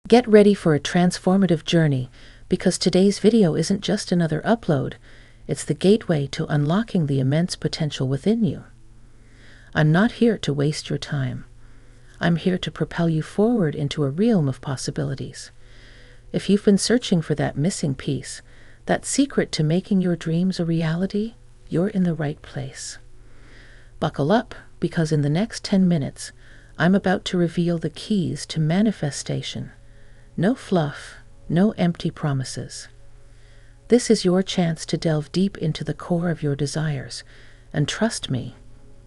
Get ready for a transformative journey, because today's video isn't just another upload, it's the gateway to unlocking the immense potential within you. I'm not here to waste your time. I'm here to propel you forward into a realm of possibilities. If you've been searching for that missing piece, that secret to making your dreams a reality, you're in the right place. Buckle up, because in the next 10 minutes, I'm about to reveal the keys to manifestation. No fluff, no empty promises. This is your chance to delve deep into the core of your desires, and trust me,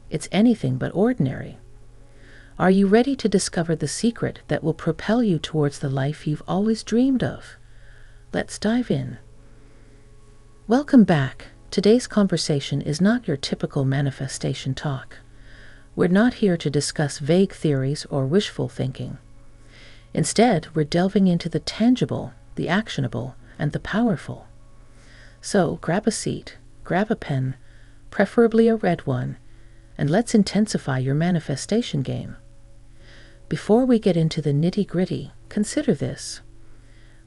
it's anything but ordinary. Are you ready to discover the secret that will propel you towards the life you've always dreamed of? Let's dive in. Welcome back. Today's conversation is not your typical manifestation talk. We're not here to discuss vague theories or wishful thinking. Instead, we're delving into the tangible, the actionable, and the powerful. So grab a seat, grab a pen, preferably a red one, and let's intensify your manifestation game. Before we get into the nitty-gritty, consider this.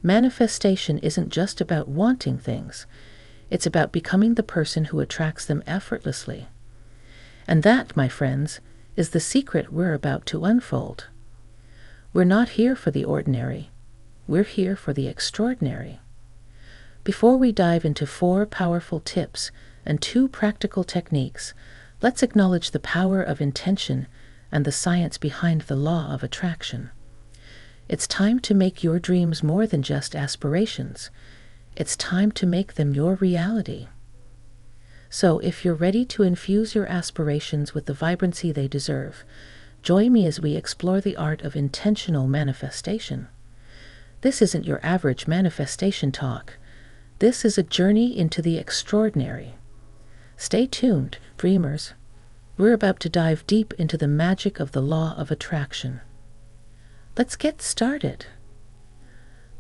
Manifestation isn't just about wanting things. It's about becoming the person who attracts them effortlessly. And that, my friends, is the secret we're about to unfold. We're not here for the ordinary. We're here for the extraordinary. Before we dive into 4 powerful tips and 2 practical techniques, let's acknowledge the power of intention and the science behind the law of attraction. It's time to make your dreams more than just aspirations. It's time to make them your reality. So if you're ready to infuse your aspirations with the vibrancy they deserve, join me as we explore the art of intentional manifestation. This isn't your average manifestation talk. This is a journey into the extraordinary. Stay tuned, dreamers. We're about to dive deep into the magic of the law of attraction. Let's get started.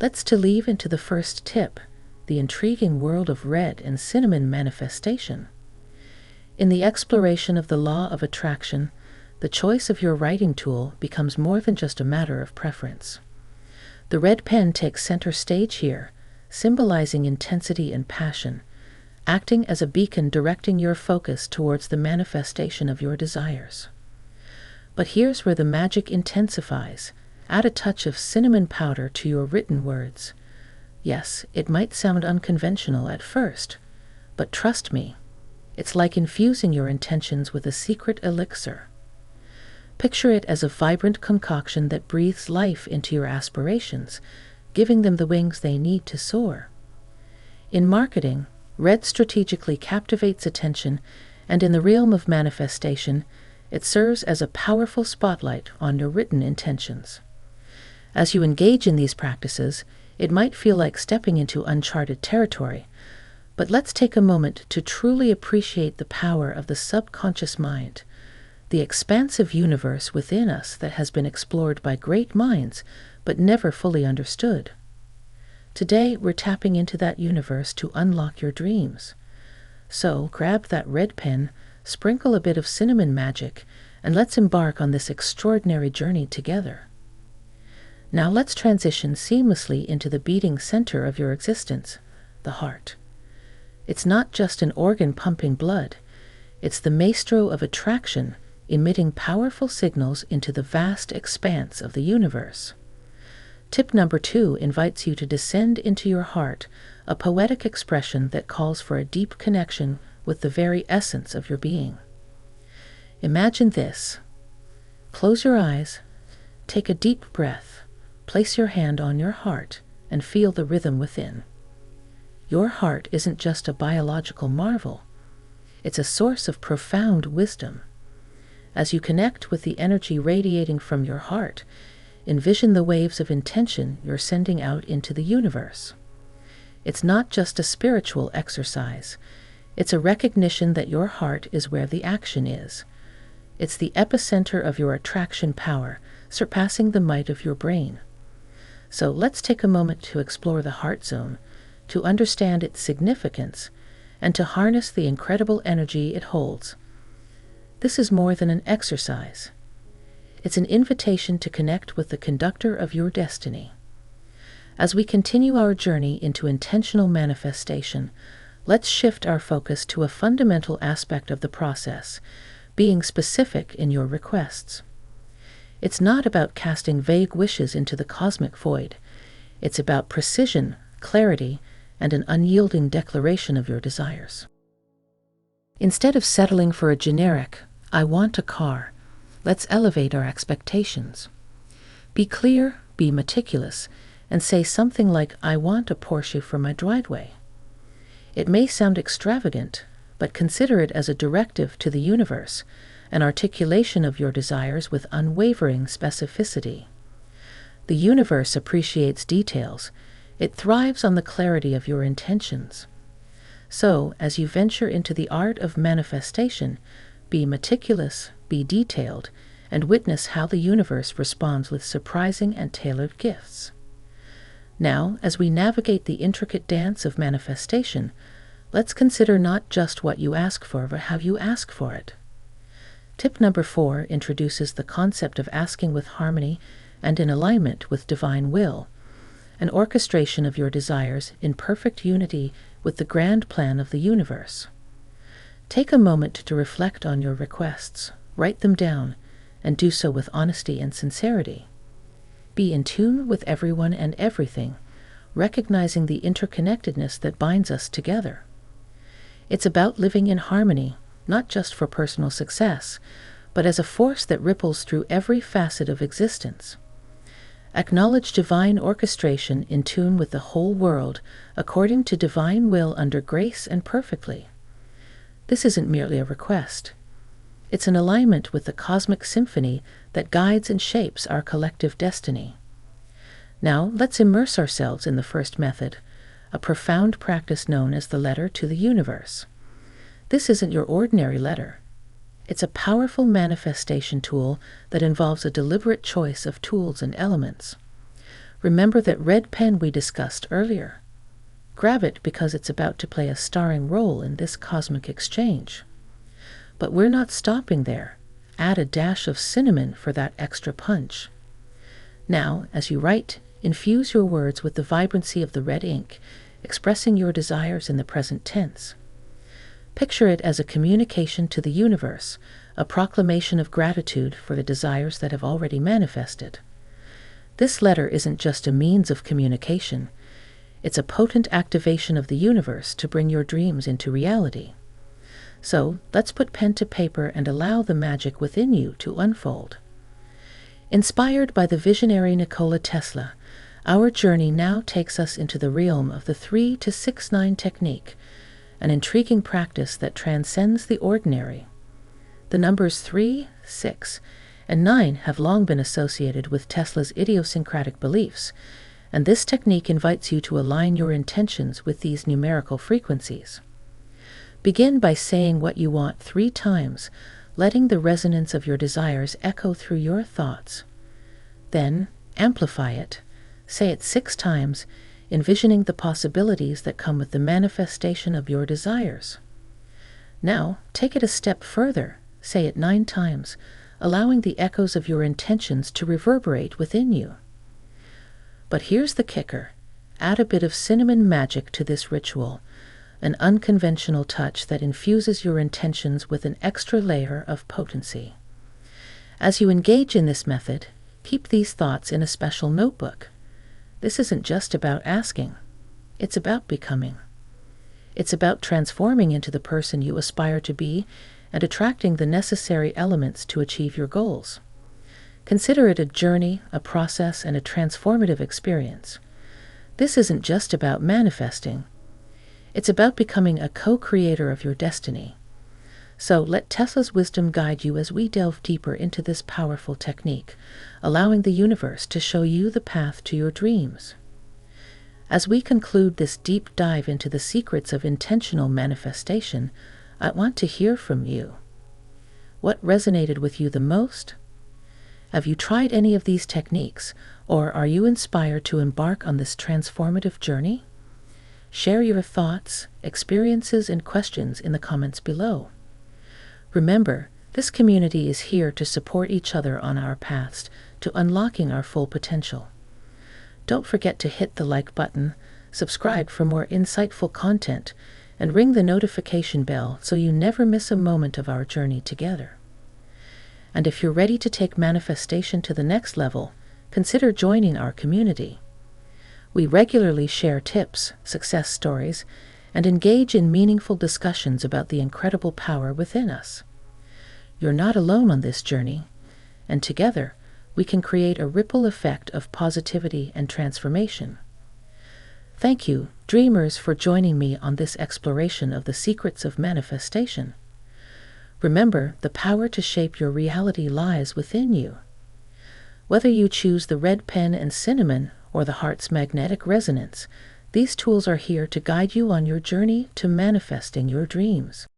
Let's delve into the first tip, the intriguing world of red and cinnamon manifestation. In the exploration of the law of attraction, the choice of your writing tool becomes more than just a matter of preference. The red pen takes center stage here, symbolizing intensity and passion, acting as a beacon directing your focus towards the manifestation of your desires. But here's where the magic intensifies. Add a touch of cinnamon powder to your written words. Yes, it might sound unconventional at first, but trust me, it's like infusing your intentions with a secret elixir. Picture it as a vibrant concoction that breathes life into your aspirations, giving them the wings they need to soar. In marketing, red strategically captivates attention, and in the realm of manifestation, it serves as a powerful spotlight on your written intentions. As you engage in these practices, it might feel like stepping into uncharted territory, but let's take a moment to truly appreciate the power of the subconscious mind, the expansive universe within us that has been explored by great minds but never fully understood. Today, we're tapping into that universe to unlock your dreams. So, grab that red pen, sprinkle a bit of cinnamon magic, and let's embark on this extraordinary journey together. Now let's transition seamlessly into the beating center of your existence, the heart. It's not just an organ pumping blood. It's the maestro of attraction, emitting powerful signals into the vast expanse of the universe. Tip number 2 invites you to descend into your heart, a poetic expression that calls for a deep connection with the very essence of your being. Imagine this. Close your eyes, take a deep breath, place your hand on your heart, and feel the rhythm within. Your heart isn't just a biological marvel. It's a source of profound wisdom. As you connect with the energy radiating from your heart, envision the waves of intention you're sending out into the universe. It's not just a spiritual exercise. It's a recognition that your heart is where the action is. It's the epicenter of your attraction power, surpassing the might of your brain. So let's take a moment to explore the heart zone, to understand its significance, and to harness the incredible energy it holds. This is more than an exercise. It's an invitation to connect with the conductor of your destiny. As we continue our journey into intentional manifestation, let's shift our focus to a fundamental aspect of the process, being specific in your requests. It's not about casting vague wishes into the cosmic void. It's about precision, clarity, and an unyielding declaration of your desires. Instead of settling for a generic, "I want a car," let's elevate our expectations. Be clear, be meticulous, and say something like, "I want a Porsche for my driveway." It may sound extravagant, but consider it as a directive to the universe, an articulation of your desires with unwavering specificity. The universe appreciates details. It thrives on the clarity of your intentions. So, as you venture into the art of manifestation, be meticulous, be detailed, and witness how the universe responds with surprising and tailored gifts. Now, as we navigate the intricate dance of manifestation, let's consider not just what you ask for, but how you ask for it. Tip number 4 introduces the concept of asking with harmony and in alignment with divine will, an orchestration of your desires in perfect unity with the grand plan of the universe. Take a moment to reflect on your requests, write them down, and do so with honesty and sincerity. Be in tune with everyone and everything, recognizing the interconnectedness that binds us together. It's about living in harmony, not just for personal success, but as a force that ripples through every facet of existence. Acknowledge divine orchestration in tune with the whole world, according to divine will under grace and perfectly. This isn't merely a request. It's an alignment with the cosmic symphony that guides and shapes our collective destiny. Now, let's immerse ourselves in the first method, a profound practice known as the letter to the universe. This isn't your ordinary letter. It's a powerful manifestation tool that involves a deliberate choice of tools and elements. Remember that red pen we discussed earlier. Grab it because it's about to play a starring role in this cosmic exchange. But we're not stopping there. Add a dash of cinnamon for that extra punch. Now, as you write, infuse your words with the vibrancy of the red ink, expressing your desires in the present tense. Picture it as a communication to the universe, a proclamation of gratitude for the desires that have already manifested. This letter isn't just a means of communication. It's a potent activation of the universe to bring your dreams into reality. So, let's put pen to paper and allow the magic within you to unfold. Inspired by the visionary Nikola Tesla, our journey now takes us into the realm of the 3 to 6 9 technique, an intriguing practice that transcends the ordinary. The numbers 3, 6, and 9 have long been associated with Tesla's idiosyncratic beliefs, and this technique invites you to align your intentions with these numerical frequencies. Begin by saying what you want 3 times, letting the resonance of your desires echo through your thoughts. Then, amplify it. Say it 6 times, envisioning the possibilities that come with the manifestation of your desires. Now, take it a step further. Say it 9 times, allowing the echoes of your intentions to reverberate within you. But here's the kicker. Add a bit of cinnamon magic to this ritual, an unconventional touch that infuses your intentions with an extra layer of potency. As you engage in this method, keep these thoughts in a special notebook. This isn't just about asking. It's about becoming. It's about transforming into the person you aspire to be and attracting the necessary elements to achieve your goals. Consider it a journey, a process, and a transformative experience. This isn't just about manifesting. It's about becoming a co-creator of your destiny. So let Tesla's wisdom guide you as we delve deeper into this powerful technique, allowing the universe to show you the path to your dreams. As we conclude this deep dive into the secrets of intentional manifestation, I want to hear from you. What resonated with you the most? Have you tried any of these techniques, or are you inspired to embark on this transformative journey? Share your thoughts, experiences, and questions in the comments below. Remember, this community is here to support each other on our paths to unlocking our full potential. Don't forget to hit the like button, subscribe for more insightful content, and ring the notification bell so you never miss a moment of our journey together. And if you're ready to take manifestation to the next level, consider joining our community. We regularly share tips, success stories, and engage in meaningful discussions about the incredible power within us. You're not alone on this journey, and together we can create a ripple effect of positivity and transformation. Thank you, dreamers, for joining me on this exploration of the secrets of manifestation. Remember, the power to shape your reality lies within you. Whether you choose the red pen and cinnamon or the heart's magnetic resonance, these tools are here to guide you on your journey to manifesting your dreams.